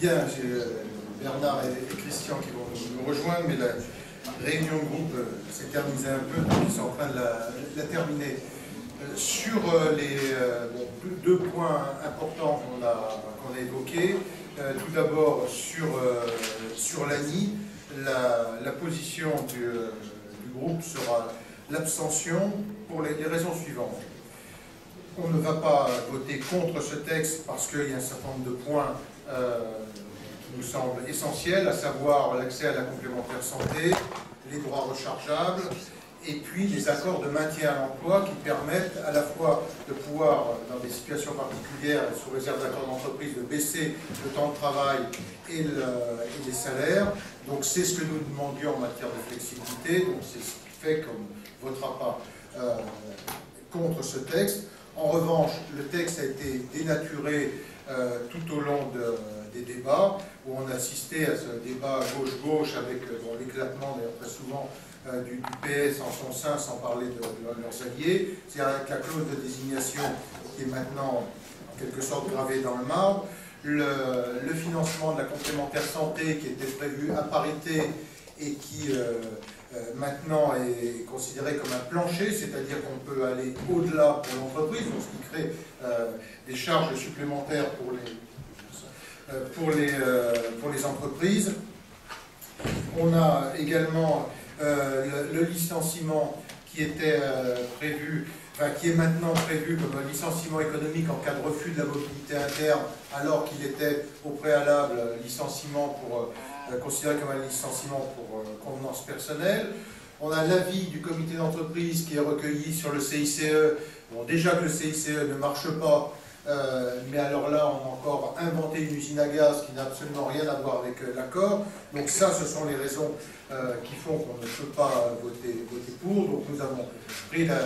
Bien, j'ai Bernard et Christian qui vont nous rejoindre, mais la réunion de groupe s'est terminée un peu, donc ils sont en train de la terminer. Sur les deux points importants qu'on a évoqués, tout d'abord sur l'ANI, la position du groupe sera l'abstention pour les raisons suivantes. On ne va pas voter contre ce texte parce qu'il y a un certain nombre de points qui nous semblent essentiels, à savoir l'accès à la complémentaire santé, les droits rechargeables, et puis les accords de maintien à l'emploi qui permettent à la fois de pouvoir, dans des situations particulières, sous réserve d'accord d'entreprise, de baisser le temps de travail et les salaires. Donc c'est ce que nous demandions en matière de flexibilité, donc c'est ce qui fait qu'on ne votera pas contre ce texte. En revanche, le texte a été dénaturé tout au long des débats, où on a assisté à ce débat gauche-gauche avec l'éclatement d'ailleurs très souvent du PS en son sein, sans parler de leurs alliés, c'est-à-dire avec la clause de désignation qui est maintenant en quelque sorte gravée dans le marbre, le financement de la complémentaire santé qui était prévu à parité et qui maintenant est considéré comme un plancher, c'est-à-dire qu'on peut aller au-delà pour l'entreprise, ce qui crée des charges supplémentaires pour les entreprises. On a également le licenciement qui était prévu, qui est maintenant prévu comme un licenciement économique en cas de refus de la mobilité interne, alors qu'il était au préalable licenciement considéré comme un licenciement pour convenance personnelle. On a l'avis du comité d'entreprise qui est recueilli sur le CICE. Bon, déjà que le CICE ne marche pas, mais alors là, on a encore inventé une usine à gaz qui n'a absolument rien à voir avec l'accord. Donc ça, ce sont les raisons qui font qu'on ne peut pas voter pour. Donc nous avons pris la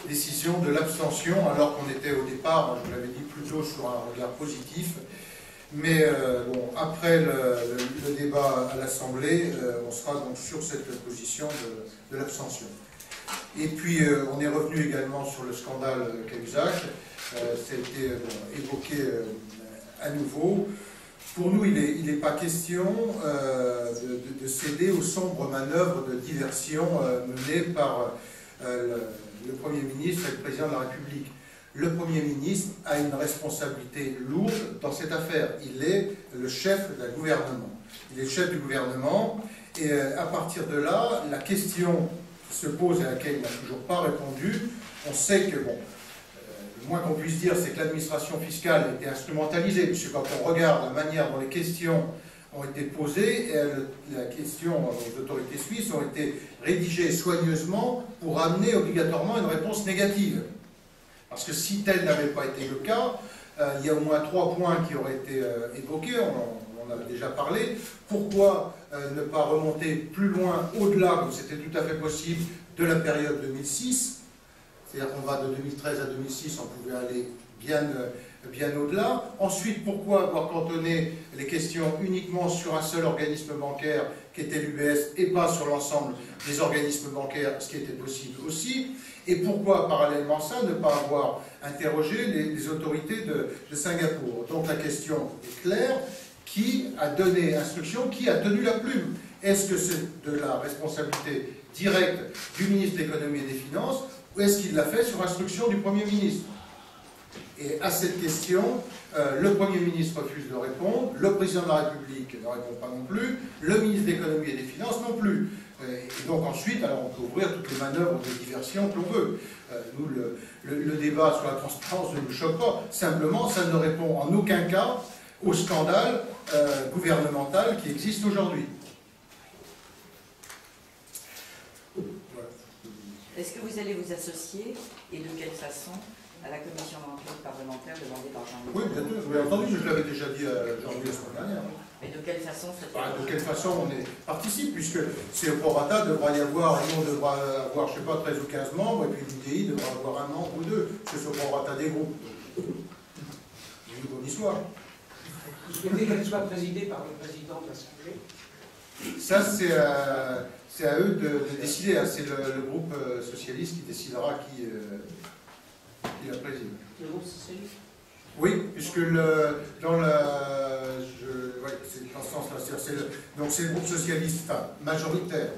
décision de l'abstention, alors qu'on était au départ, je vous l'avais dit, plutôt sur un regard positif. Mais bon, après le débat à l'Assemblée, on sera donc sur cette position de l'abstention. Et puis, on est revenu également sur le scandale Cahuzac. C'était évoqué à nouveau. Pour nous, il n'est pas question de céder aux sombres manœuvres de diversion menées par le Premier ministre et le Président de la République. Le Premier ministre a une responsabilité lourde dans cette affaire. Il est le chef d'un gouvernement. Il est le chef du gouvernement et à partir de là, la question qui se pose et à laquelle il n'a toujours pas répondu, on sait que, bon, le moins qu'on puisse dire, c'est que l'administration fiscale a été instrumentalisée, puisque quand on regarde la manière dont les questions ont été posées, la question aux autorités suisses ont été rédigées soigneusement pour amener obligatoirement une réponse négative. Parce que si tel n'avait pas été le cas, il y a au moins 3 points qui auraient été évoqués, on en a déjà parlé. Pourquoi ne pas remonter plus loin, au-delà, comme c'était tout à fait possible, de la période 2006? C'est-à-dire qu'on va de 2013 à 2006, on pouvait aller bien au-delà. Ensuite, pourquoi avoir cantonné les questions uniquement sur un seul organisme bancaire, qui était l'UBS, et pas sur l'ensemble des organismes bancaires, ce qui était possible aussi? Et pourquoi, parallèlement à ça, ne pas avoir interrogé les autorités de Singapour? Donc la question est claire. Qui a donné instruction? Qui a tenu la plume? Est-ce que c'est de la responsabilité directe du ministre de l'économie et des finances, ou est-ce qu'il l'a fait sur instruction du Premier ministre? Et à cette question, le Premier ministre refuse de répondre, le Président de la République ne répond pas non plus, le ministre de l'économie et des finances non plus. Et donc ensuite, alors on peut ouvrir toutes les manœuvres de diversion que l'on veut. Nous, le débat sur la transparence ne nous choque pas. Simplement, ça ne répond en aucun cas au scandale gouvernemental qui existe aujourd'hui. Voilà. Est-ce que vous allez vous associer, et de quelle façon, à la commission d'enquête parlementaire demandée par Jean-Louis? Oui, bien sûr, vous l'avez entendu, mais je l'avais déjà dit à Jean-Louis la semaine dernière. Mais de quelle façon De quelle façon on participe, puisque c'est au prorata, devra y avoir, et on devra avoir, je ne sais pas, 13 ou 15 membres, et puis l'UDI devra avoir un membre ou deux, parce que c'est au prorata des groupes. Du niveau d'histoire. Vous souhaitez qu'elle soit présidée par le président de l'Assemblée? Ça, c'est à eux de décider. Hein. C'est le groupe socialiste qui décidera qui la préside. Le groupe socialiste? Oui, puisque ouais, Donc c'est le groupe socialiste, enfin, majoritaire,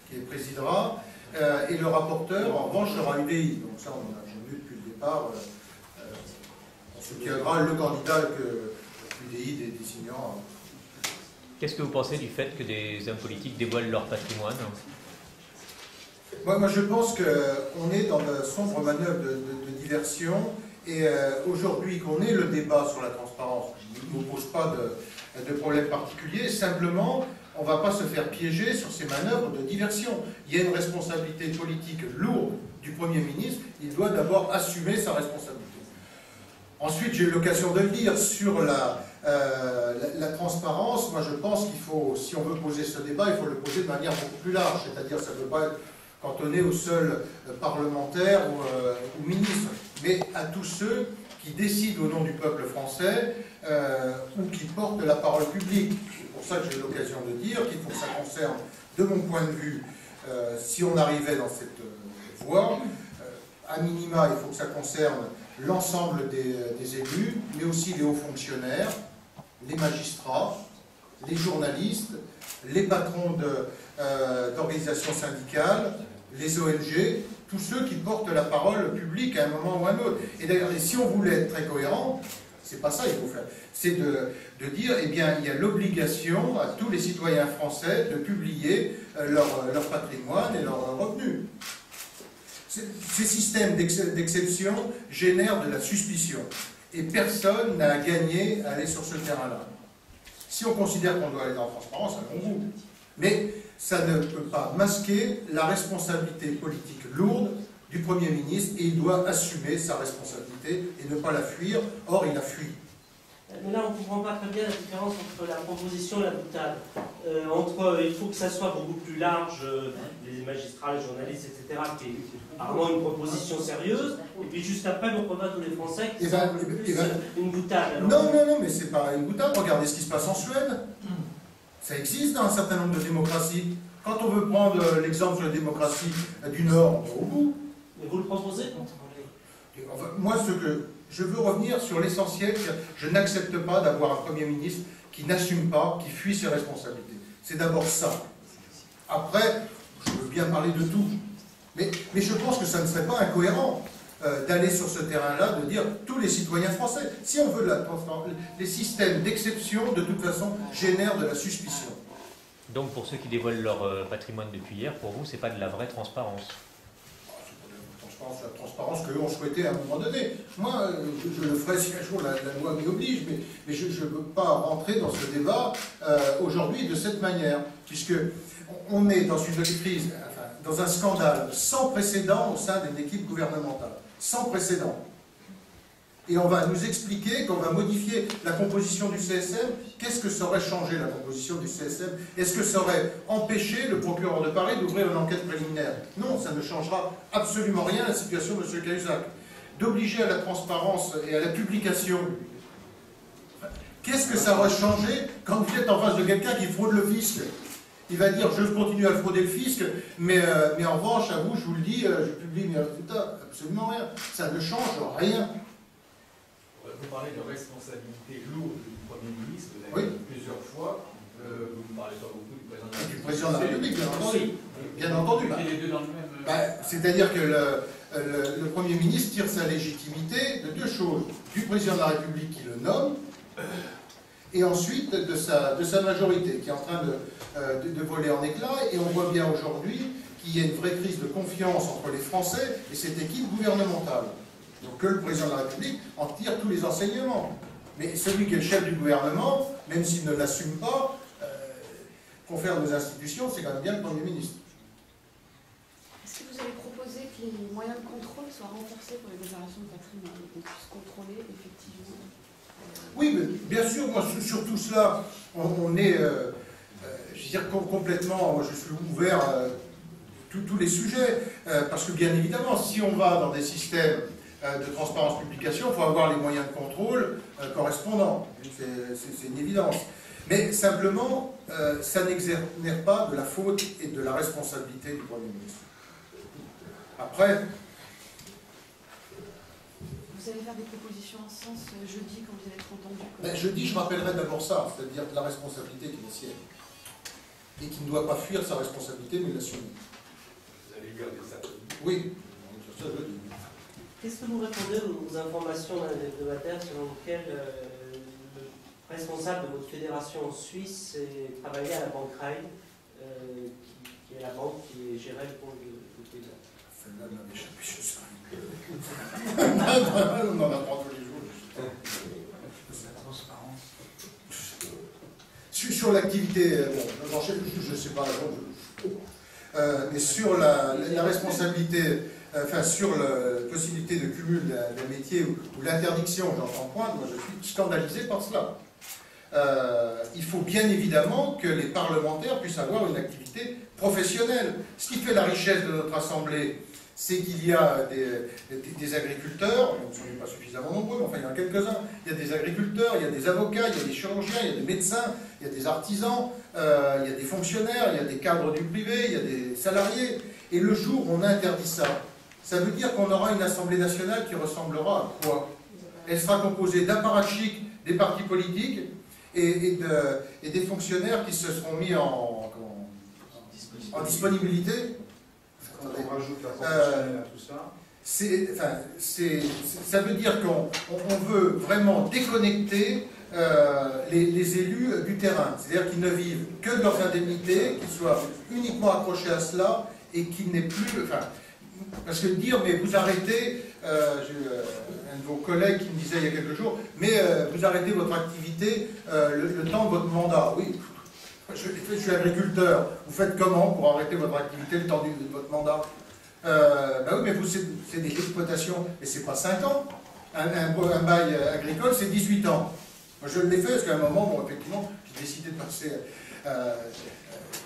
qui présidera, et le rapporteur, en revanche, sera UDI. Donc ça, on a vu depuis le départ, ce qui aura le candidat que l'UDI désignera. Qu'est-ce que vous pensez du fait que des hommes politiques dévoilent leur patrimoine? Moi, je pense qu'on est dans de sombres manœuvres de diversion, et aujourd'hui qu'on ait le débat sur la transparence, je ne vous pose pas de problème particulier, simplement, on ne va pas se faire piéger sur ces manœuvres de diversion. Il y a une responsabilité politique lourde du Premier ministre, il doit d'abord assumer sa responsabilité. Ensuite, j'ai eu l'occasion de le dire, sur la transparence, moi je pense qu'il faut, si on veut poser ce débat, il faut le poser de manière beaucoup plus large, c'est-à-dire ça ne peut pas être cantonné aux seuls parlementaires ou ministres, mais à tous ceux qui décident au nom du peuple français ou qui portent la parole publique. C'est pour ça que j'ai eu l'occasion de dire qu'il faut que ça concerne, de mon point de vue, si on arrivait dans cette voie, à minima, il faut que ça concerne l'ensemble des élus, mais aussi les hauts fonctionnaires, les magistrats, les journalistes, les patrons d'organisations syndicales, les ONG, tous ceux qui portent la parole publique à un moment ou à un autre. Et d'ailleurs, si on voulait être très cohérent, c'est pas ça qu'il faut faire, c'est de dire, eh bien, il y a l'obligation à tous les citoyens français de publier leur patrimoine et leurs revenus. Ces systèmes d'exception génèrent de la suspicion. Et personne n'a à gagner à aller sur ce terrain-là. Si on considère qu'on doit aller dans la transparence, allons-y. Mais ça ne peut pas masquer la responsabilité politique lourde du Premier ministre, et il doit assumer sa responsabilité et ne pas la fuir. Or, il a fui. Mais là, on ne comprend pas très bien la différence entre la proposition et la boutade. Il faut que ça soit beaucoup plus large, les magistrats, les journalistes, etc., qui est apparemment une proposition sérieuse, et puis juste après, on rebat tous les Français qui sont une boutade. Alors. Non, mais c'est pas une boutade. Regardez ce qui se passe en Suède. Ça existe dans un certain nombre de démocraties. Quand on veut prendre l'exemple de la démocratie du Nord, on va au bout. Mais vous le proposez? Moi, je veux revenir sur l'essentiel. Je n'accepte pas d'avoir un Premier ministre qui n'assume pas, qui fuit ses responsabilités. C'est d'abord ça. Après, je veux bien parler de tout. Mais je pense que ça ne serait pas incohérent d'aller sur ce terrain-là, de dire tous les citoyens français. Si on veut les systèmes d'exception, de toute façon, génèrent de la suspicion. Donc pour ceux qui dévoilent leur patrimoine depuis hier, pour vous, c'est pas de la vraie transparence? La transparence qu'eux ont souhaité à un moment donné. Moi, je le ferai si un jour la loi m'y oblige, mais je ne peux pas rentrer dans ce débat aujourd'hui de cette manière, puisque on est dans une crise, enfin, dans un scandale sans précédent au sein d'une équipe gouvernementale. Sans précédent. Et on va nous expliquer qu'on va modifier la composition du CSM. Qu'est-ce que ça aurait changé, la composition du CSM? Est-ce que ça aurait empêché le procureur de Paris d'ouvrir une enquête préliminaire? Non, ça ne changera absolument rien à la situation de M. Cahuzac. D'obliger à la transparence et à la publication, qu'est-ce que ça aurait changé quand vous êtes en face de quelqu'un qui fraude le fisc? Il va dire, je continue à frauder le fisc, mais en revanche, à vous, je vous le dis, je publie mes résultats. Absolument rien. Ça ne change rien. Vous parlez de responsabilité lourde du Premier ministre, vous l'avez dit plusieurs fois. Vous ne parlez pas beaucoup du président de la République. Du président de la République, bien entendu. Bien entendu. Les deux dans le même... C'est-à-dire que le Premier ministre tire sa légitimité de deux choses. Du président de la République qui le nomme, et ensuite de sa majorité, qui est en train de voler en éclats. Et on voit bien aujourd'hui qu'il y a une vraie crise de confiance entre les Français et cette équipe gouvernementale. Donc que le président de la République en tire tous les enseignements. Mais celui qui est le chef du gouvernement, même s'il ne l'assume pas, confère nos institutions, c'est quand même bien le Premier ministre. Est-ce que vous avez proposé que les moyens de contrôle soient renforcés pour les déclarations de patrimoine, qu'on puisse contrôler effectivement? Oui, mais bien sûr, moi sur tout cela, on est, je veux dire, complètement, moi je suis ouvert à tous les sujets, parce que bien évidemment, si on va dans des systèmes de transparence publication, il faut avoir les moyens de contrôle correspondants. C'est une évidence. Mais simplement, ça n'exonère pas de la faute et de la responsabilité du Premier ministre. Après... Vous Vous allez faire des propositions en ce sens jeudi quand vous allez être entendu Jeudi, je rappellerai d'abord ça, c'est-à-dire la responsabilité qui est la sienne. Et qui ne doit pas fuir sa responsabilité, mais l'assumer. Vous allez garder ça. Oui, ça je dis. Qu'est-ce que vous répondez aux informations d'un hebdomadaire selon lesquelles le responsable de votre fédération en Suisse travaillait à la banque Rai, qui est la banque qui est gérée pour le pays? Celle-là m'avait échappé, je sais pas. On en apprend tous les jours. C'est la transparence. Sur l'activité, bon, je ne sais pas, mais sur la responsabilité, enfin sur la possibilité de cumul d'un métier ou l'interdiction, j'entends point, moi je suis scandalisé par cela. Il faut bien évidemment que les parlementaires puissent avoir une activité professionnelle. Ce qui fait la richesse de notre Assemblée, c'est qu'il y a des agriculteurs, ils ne sont pas suffisamment nombreux, mais enfin il y en a quelques-uns, il y a des agriculteurs, il y a des avocats, il y a des chirurgiens, il y a des médecins, il y a des artisans, il y a des fonctionnaires, il y a des cadres du privé, il y a des salariés. Et le jour où on interdit ça, ça veut dire qu'on aura une Assemblée nationale qui ressemblera à quoi? Elle sera composée d'apparatchiks des partis politiques et des fonctionnaires qui se seront mis en disponibilité. On rajoute la proportionnelle à tout ça. Ça veut dire qu'on veut vraiment déconnecter les élus du terrain. C'est-à-dire qu'ils ne vivent que de leurs indemnités, qu'ils soient uniquement accrochés à cela et qu'ils n'aient plus... Enfin, parce que dire, mais vous arrêtez, j'ai un de vos collègues qui me disait il y a quelques jours, mais vous arrêtez votre activité le temps de votre mandat. Oui, je suis agriculteur. Vous faites comment pour arrêter votre activité le temps de votre mandat? Oui, mais vous, c'est des exploitations, et c'est pas 5 ans. Un bail agricole, c'est 18 ans. Moi, je l'ai fait parce qu'à un moment, bon, effectivement, j'ai décidé de passer,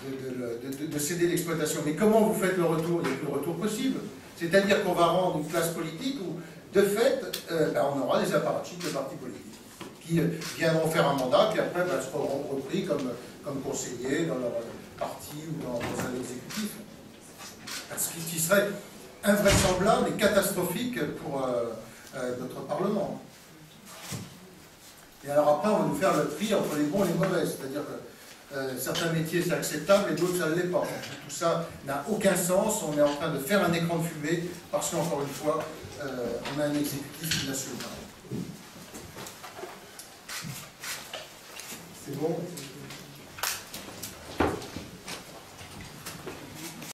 de céder l'exploitation. Mais comment vous faites le retour? Il n'y a plus de retour possible. C'est-à-dire qu'on va rendre une classe politique où, de fait, on aura des apparatchiks de partis politiques qui viendront faire un mandat, puis après seront repris comme conseillers dans leur parti ou dans un exécutif. Ce qui serait invraisemblable et catastrophique pour notre Parlement. Et alors après, on va nous faire le tri entre les bons et les mauvais. C'est-à-dire que certains métiers, c'est acceptable et d'autres, ça ne l'est pas. Tout ça n'a aucun sens. On est en train de faire un écran de fumée parce qu'encore une fois, on a un exécutif national. C'est bon?